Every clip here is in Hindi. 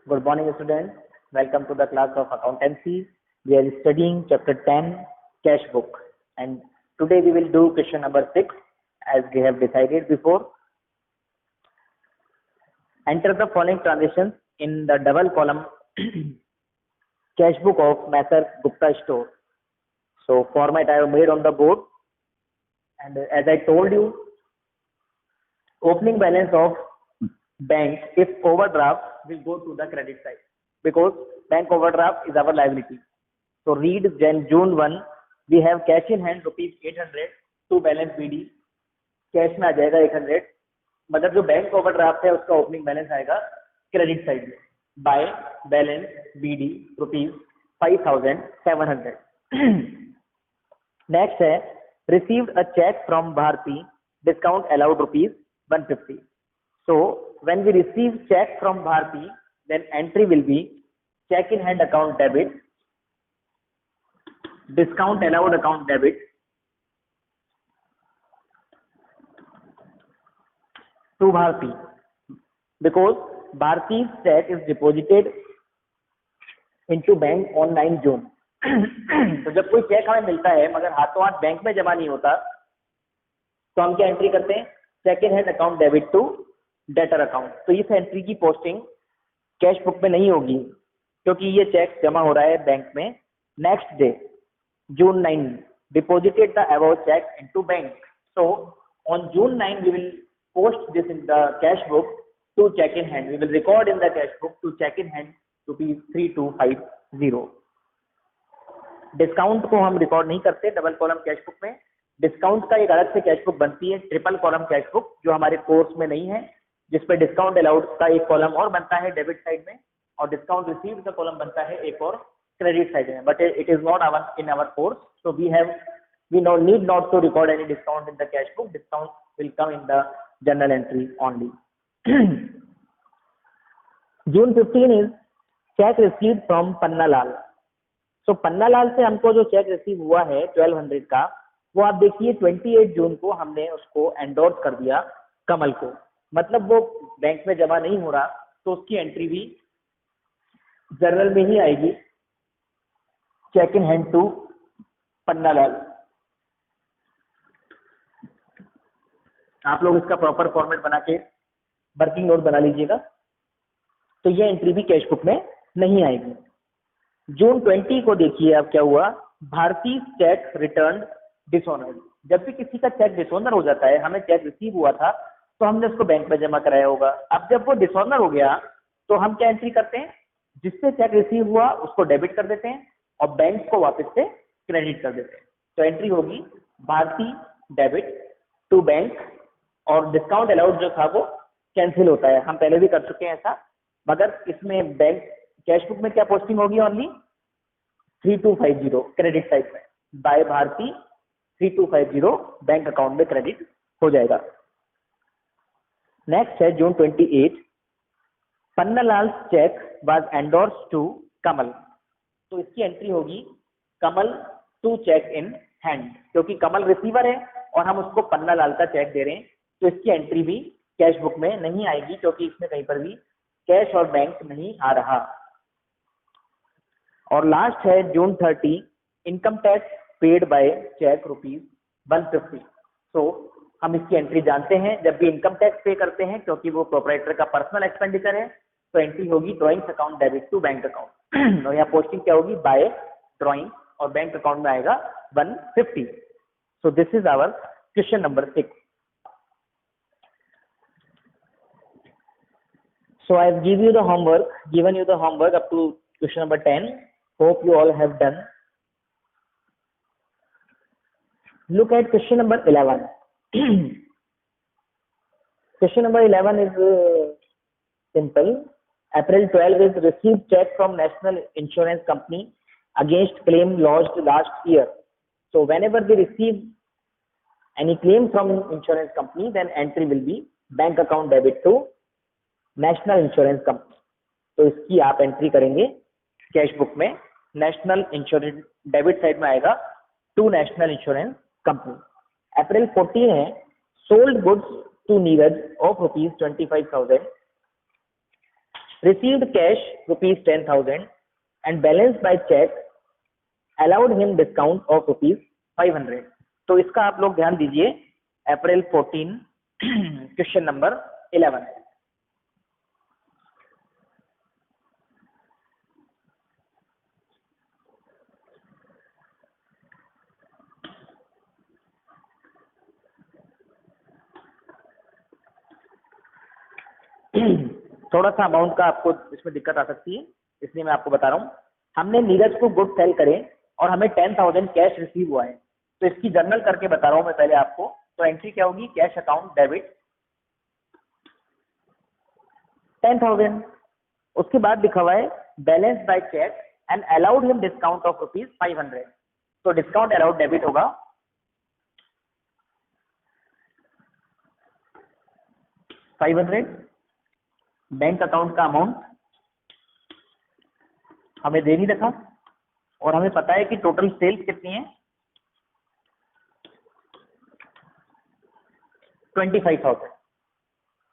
Good morning, students. Welcome to the class of accountancy. We are studying chapter 10, cash book. And today we will do question number 6 as we have decided before. Enter the following transactions in the double column cash book of Master Gupta Store. So format I have made on the board. And as I told you, opening balance of bank if overdraft will go to the credit side because bank overdraft is our liability. So read June 1 we have cash in hand rupees 800 to balance BD cash में आ जाएगा 800 मगर जो बैंक ओवरड्राफ्ट है उसका ओपनिंग बैलेंस आएगा क्रेडिट साइड में by balance BD rupees 5700. Next है received a cheque from Bharti discount allowed rupees 150. So when we receive check from Bharti, then entry will be check in hand account debit, discount allowed account debit to Bharti because Bharti's check is deposited into bank on 9 June. तो जब कोई चेक हमें मिलता है मगर हाथों हाथ बैंक में जमा नहीं होता तो हम क्या एंट्री करते हैं cheque in hand account debit to debtor account. तो इस एंट्री की पोस्टिंग कैश बुक में नहीं होगी क्योंकि ये चेक जमा हो रहा है बैंक में. Next day June 9 deposited the above check into bank. So on June 9 we will post this in the cash book to check in hand. We will record in the cash book to check in hand rupees 3250. Discount को हम रिकॉर्ड नहीं करते डबल कॉलम कैश बुक में. डिस्काउंट का एक अलग से कैश बुक बनती है ट्रिपल कॉलम कैश बुक जो हमारे कोर्स में नहीं है जिसपे डिस्काउंट अलाउड का एक कॉलम और बनता है डेबिट साइड में और डिस्काउंट रिसीव्ड का कॉलम बनता है एक और क्रेडिट साइड में. But it is not our in our course so we need not to record any discount in the cash book. Discount will come in the general entry only. June 15 is cheque received from Panna Lal. So Panna Lal से हमको जो चेक रिसीव हुआ है 1200 का वो आप देखिए 28 जून को हमने उसको एंडोर्स कर दिया कमल को. मतलब वो बैंक में जमा नहीं हो रहा तो उसकी एंट्री भी जर्नल में ही आएगी check in hand to Panna Lal. आप लोग इसका प्रॉपर फॉर्मेट बना के वर्किंग नोट बना लीजिएगा तो ये एंट्री भी कैश बुक में नहीं आएगी. June 20 को देखिए अब क्या हुआ. Bharti cheque return dishonoured. जब भी किसी का चेक डिसऑनर हो जाता है हमें चेक रिसीव हुआ था तो हमने उसको बैंक में जमा कराया होगा. अब जब वो डिसऑनर हो गया तो हम क्या एंट्री करते हैं जिससे चेक रिसीव हुआ उसको डेबिट कर देते हैं और बैंक को वापस से क्रेडिट कर देते हैं. तो एंट्री होगी भारती डेबिट टू बैंक और डिस्काउंट अलाउड जो था वो कैंसिल होता है. हम पहले भी कर चुके हैं ऐसा मगर इसमें बैंक कैश बुक में क्या पोस्टिंग होगी ओनली 3250 क्रेडिट साइड में बाय भारती 3250 बैंक अकाउंट में क्रेडिट हो जाएगा. नेक्स्ट है June 28 Pannalal cheque was endorse to Kamal. तो इसकी एंट्री होगी Kamal to cheque in hand क्योंकि कमल रिसीवर है और हम उसको पन्नालाल का चेक दे रहे हैं तो इसकी एंट्री भी कैश बुक में नहीं आएगी क्योंकि इसमें कहीं पर भी कैश और बैंक नहीं आ रहा. और लास्ट है June 30 income tax paid by cheque rupees 150. So हम इसकी एंट्री जानते हैं जब भी इनकम टैक्स पे करते हैं क्योंकि वो प्रोप्राइटर का पर्सनल एक्सपेंडिचर है तो एंट्री होगी drawings account debit to bank account और यहाँ पोस्टिंग क्या होगी बाय ड्रॉइंग और बैंक अकाउंट में आएगा 150. So this is our question number 6. So I have given you the homework up to question number 10. Hope you all have done. Look at question number 11. Question number 11 is simple. April 12 is received check from National Insurance Company against claim lodged last year. So whenever they receive any claim from insurance company, then entry will be bank account debit to national insurance company. तो इसकी आप एंट्री करेंगे कैश बुक में नेशनल इंश्योरेंस डेबिट साइड में आएगा to national insurance company. April 14 है sold goods to Neeraj of rupees 25,000. received cash rupees 10,000 and balance by check allowed him discount of rupees 500। तो इसका आप लोग ध्यान दीजिए, अप्रैल 14 क्वेश्चन नंबर 11। थोड़ा सा अमाउंट का आपको इसमें दिक्कत आ सकती है, इसलिए मैं आपको बता रहा हूँ। हमने नीरज को गुड सेल करे और हमें 10,000 कैश रिसीव हुआ है, तो इसकी जर्नल करके बता रहा हूँ मैं पहले आपको। तो एंट्री क्या होगी, कैश अकाउंट डेबिट 10,000। उसके बाद लिखा हुआ है balance by cheque and allowed him discount of rupees 500। तो डिस्काउंट अलाउड डेबिट होगा 500। बैंक अकाउंट का अमाउंट हमें दे नहीं रखा और हमें पता है कि टोटल सेल्स कितनी है, 25,000।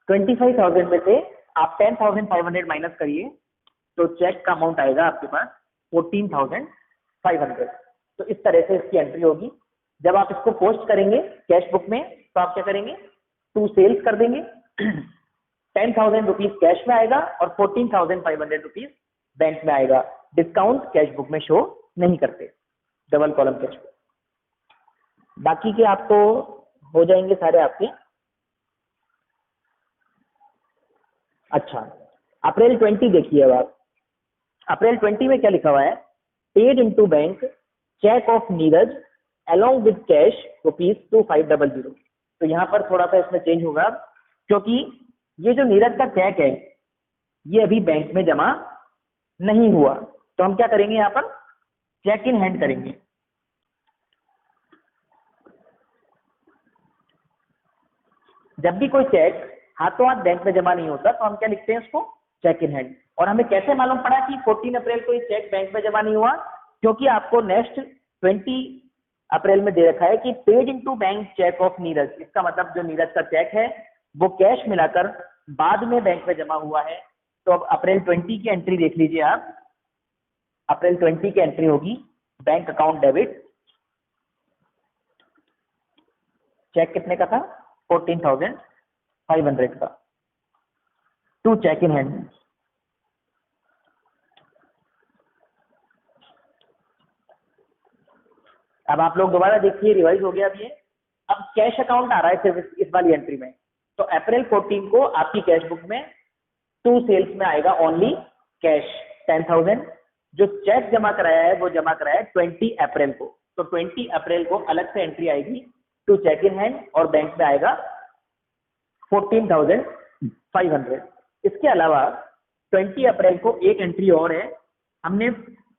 25,000 में से आप 10,500 माइनस करिए तो चेक का अमाउंट आएगा आपके पास 14,500। तो इस तरह से इसकी एंट्री होगी। जब आप इसको पोस्ट करेंगे कैश बुक में तो आप क्या करेंगे, टू सेल्स कर देंगे, 10,000 रुपीज कैश में आएगा और 14,500 रुपीज बैंक में आएगा। डिस्काउंट कैश बुक में शो नहीं करते, डबल कॉलम कैश बुक। बाकी के आपको हो जाएंगे सारे आपके। अच्छा, अप्रैल 20 देखिए। अब आप अप्रैल 20 में क्या लिखा हुआ है, paid into bank cheque of Neeraj along with cash rupees 2500। तो यहाँ पर थोड़ा सा इसमें चेंज होगा, क्योंकि ये जो नीरज का चेक है ये अभी बैंक में जमा नहीं हुआ। तो हम क्या करेंगे, यहाँ पर चेक इन हैंड करेंगे। जब भी कोई चेक हाथों हाथ बैंक में जमा नहीं होता तो हम क्या लिखते हैं, उसको चेक इन हैंड। और हमें कैसे मालूम पड़ा कि 14 अप्रैल को ये चेक बैंक में जमा नहीं हुआ, क्योंकि आपको नेक्स्ट 20 अप्रैल में दे रखा है कि paid into bank cheque of Neeraj. इसका मतलब जो नीरज का चेक है वो कैश मिलाकर बाद में बैंक में जमा हुआ है। तो अब अप्रैल 20 की एंट्री देख लीजिए आप। अप्रैल 20 की एंट्री होगी बैंक अकाउंट डेबिट, चेक कितने का था, 14,500 का, टू चेक इन हैंड। अब आप लोग दोबारा देखिए, रिवाइज हो गया अब ये। अब कैश अकाउंट आ रहा है सिर्फ इस वाली एंट्री में। तो अप्रैल 14 को आपकी कैश बुक में टू सेल्स में आएगा ओनली कैश 10,000। जो चेक जमा कराया है वो जमा कराया है 20 अप्रैल को। तो 20 अप्रैल को अलग से एंट्री आएगी टू चेक इन हैंड और बैंक में आएगा 14,500। इसके अलावा 20 अप्रैल को एक एंट्री और है, हमने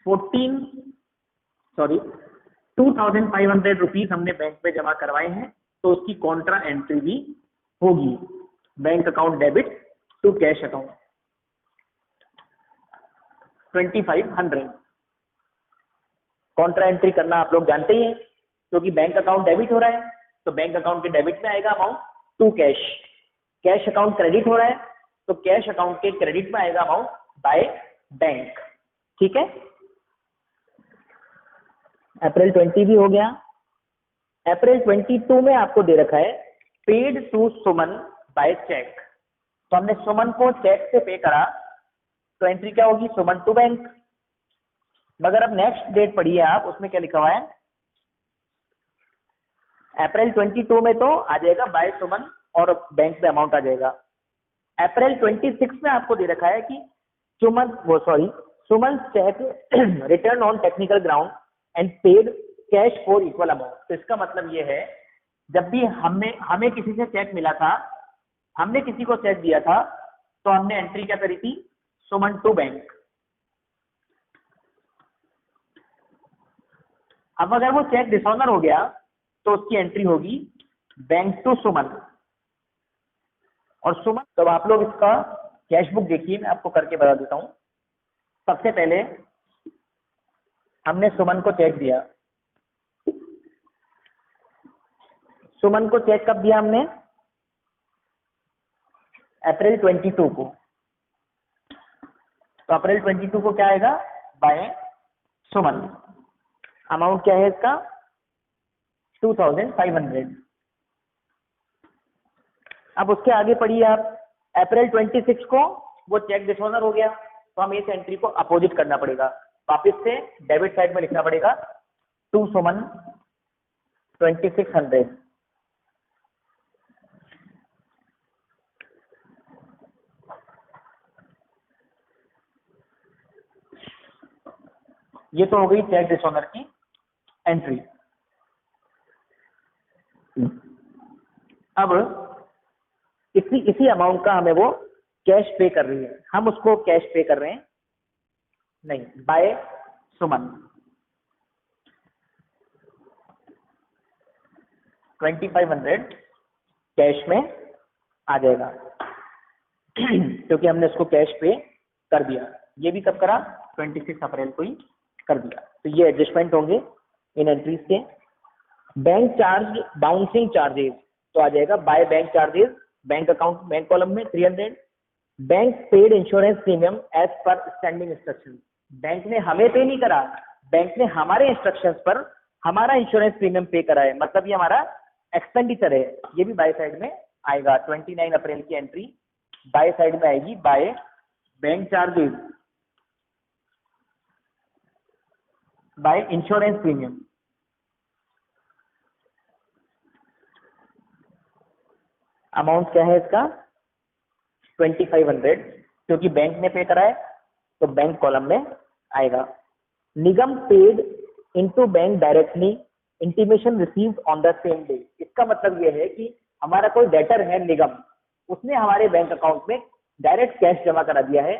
2,500 रुपीज हमने बैंक में जमा करवाए हैं, तो उसकी कॉन्ट्रा एंट्री भी होगी bank account debit to cash account 2,500। Contra entry करना आप लोग जानते ही हैं, क्योंकि बैंक अकाउंट डेबिट हो रहा है तो बैंक अकाउंट के डेबिट में आएगा amount to cash. Cash account credit हो रहा है तो कैश अकाउंट के क्रेडिट में आएगा अमाउंट बाय बैंक। ठीक है, अप्रैल 20 भी हो गया। अप्रैल 22 में आपको दे रखा है paid to Suman by cheque. तो हमने सुमन को चेक से पे करा, तो एंट्री क्या होगी, सुमन टू बैंक। मगर अब नेक्स्ट डेट पढ़िए आप, उसमें क्या लिखा हुआ है, अप्रैल 22 में तो आ जाएगा बाय सुमन और बैंक में अमाउंट आ जाएगा। अप्रैल 26 में आपको दे रखा है कि Suman cheque return on technical ground and paid cash for equal amount. तो इसका मतलब ये है, जब भी हमें किसी से चेक मिला था, हमने किसी को चेक दिया था, तो हमने एंट्री क्या करी थी, सुमन टू बैंक। अब अगर वो चेक डिसऑनर हो गया तो उसकी एंट्री होगी बैंक टू सुमन और सुमन। तो आप लोग इसका कैश बुक देखिए, मैं आपको करके बता देता हूं। सबसे पहले हमने सुमन को चेक दिया। सुमन को चेक कब दिया हमने, अप्रैल 22 को। तो अप्रैल 22 को क्या आएगा, बाय सुमन। अमाउंट क्या है इसका, 2500। अब उसके आगे पढ़िए आप, अप्रैल 26 को वो चेक डिसऑनर हो गया, तो हमें इस एंट्री को अपोजिट करना पड़ेगा, वापस से डेबिट साइड में लिखना पड़ेगा टू सुमन 2600। ये तो हो गई चेक डिसऑनर की एंट्री। अब इसी अमाउंट का हमें वो कैश पे कर रही है, हम उसको कैश पे कर रहे हैं, नहीं, बाय सुमन 2500 कैश में आ जाएगा क्योंकि हमने उसको कैश पे कर दिया। ये भी कब करा, 26 अप्रैल को ही कर दिया। तो ये एडजस्टमेंट होंगे इन एंट्रीज के। बैंक चार्ज बाउंसिंग चार्जेस, तो आ जाएगा by bank charges, bank account bank column में 300। Bank paid insurance premium as per standing instruction, bank ने हमें पे नहीं करा, बैंक ने हमारे इंस्ट्रक्शंस पर हमारा इंश्योरेंस प्रीमियम पे करा है, मतलब ये हमारा एक्सपेंडिचर है। ये भी बाय साइड में आएगा। 29 अप्रैल की एंट्री बाय साइड में आएगी, by bank charges by insurance premium. Amount क्या है इसका, 2500, क्योंकि बैंक ने पे करा है तो बैंक कॉलम में आएगा। Nigam paid into bank directly, intimation received on the same day. इसका मतलब यह है कि हमारा कोई डेटर है निगम, उसने हमारे बैंक अकाउंट में डायरेक्ट कैश जमा करा दिया है,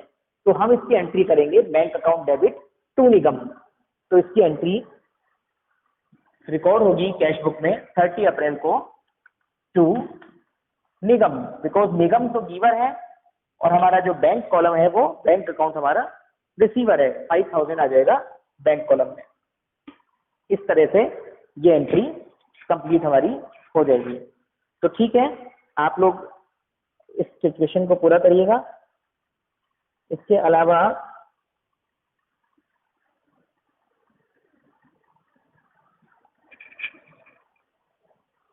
तो हम इसकी एंट्री करेंगे बैंक अकाउंट डेबिट टू निगम। तो इसकी एंट्री रिकॉर्ड होगी कैश बुक में 30 अप्रैल को टू निगम, बिकॉज निगम तो गिवर है और हमारा जो बैंक कॉलम है वो बैंक अकाउंट हमारा रिसीवर है। 5000 आ जाएगा बैंक कॉलम में। इस तरह से ये एंट्री कंप्लीट हमारी हो जाएगी। तो ठीक है, आप लोग इस सिचुएशन को पूरा करिएगा। इसके अलावा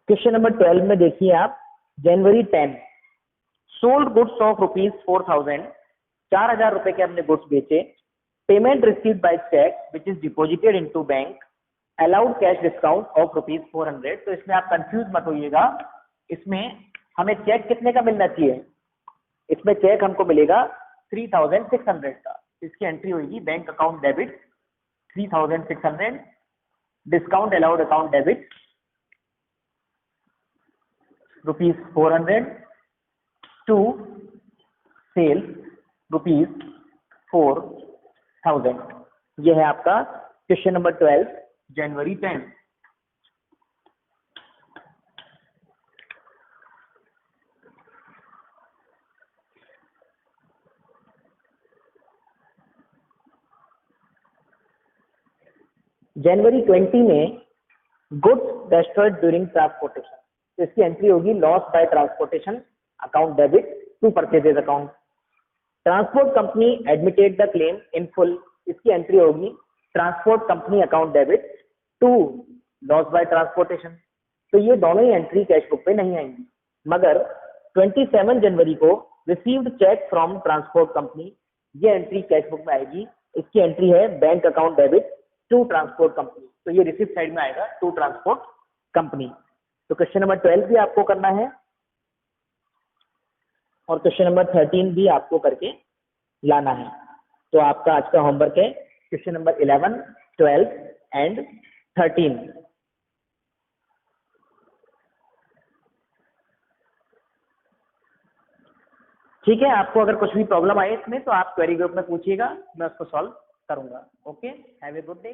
क्वेश्चन नंबर 12 में देखिए आप, जनवरी 10 सोल्ड गुड्स ऑफ ₹4000, 4000 रुपए के हमने गुड्स बेचे। Payment received by cheque which is deposited into bank, allowed cash discount of ₹400। तो इसमें आप कंफ्यूज मत होइएगा, इसमें हमें चेक कितने का मिलना चाहिए, इसमें चेक हमको मिलेगा 3600 का। इसकी एंट्री होगी bank account debit 3600, discount allowed account debit ₹400 to sale ₹4000। यह है आपका क्वेश्चन नंबर 12 जनवरी 10। जनवरी 20 में गुड्स डिस्ट्रॉयड ड्यूरिंग ट्रांसपोर्टेशन, तो इसकी एंट्री होगी loss by transportation account debit to purchases account. Transport company admitted the claim in full, इसकी एंट्री होगी transport company account debit to loss by transportation. तो ये दोनों ही एंट्री कैश बुक पे नहीं आएंगी, मगर 27 जनवरी को received cheque from transport company, ये एंट्री कैश बुक में आएगी। इसकी एंट्री है bank account debit to transport company, तो ये रिसीव साइड में आएगा टू ट्रांसपोर्ट कंपनी। तो क्वेश्चन नंबर 12 भी आपको करना है और क्वेश्चन नंबर 13 भी आपको करके लाना है। तो आपका आज का होमवर्क है क्वेश्चन नंबर 11, 12 एंड 13। ठीक है, आपको अगर कुछ भी प्रॉब्लम आए इसमें तो आप क्वेरी ग्रुप में पूछिएगा, मैं उसको सॉल्व करूंगा। Okay, have a good day.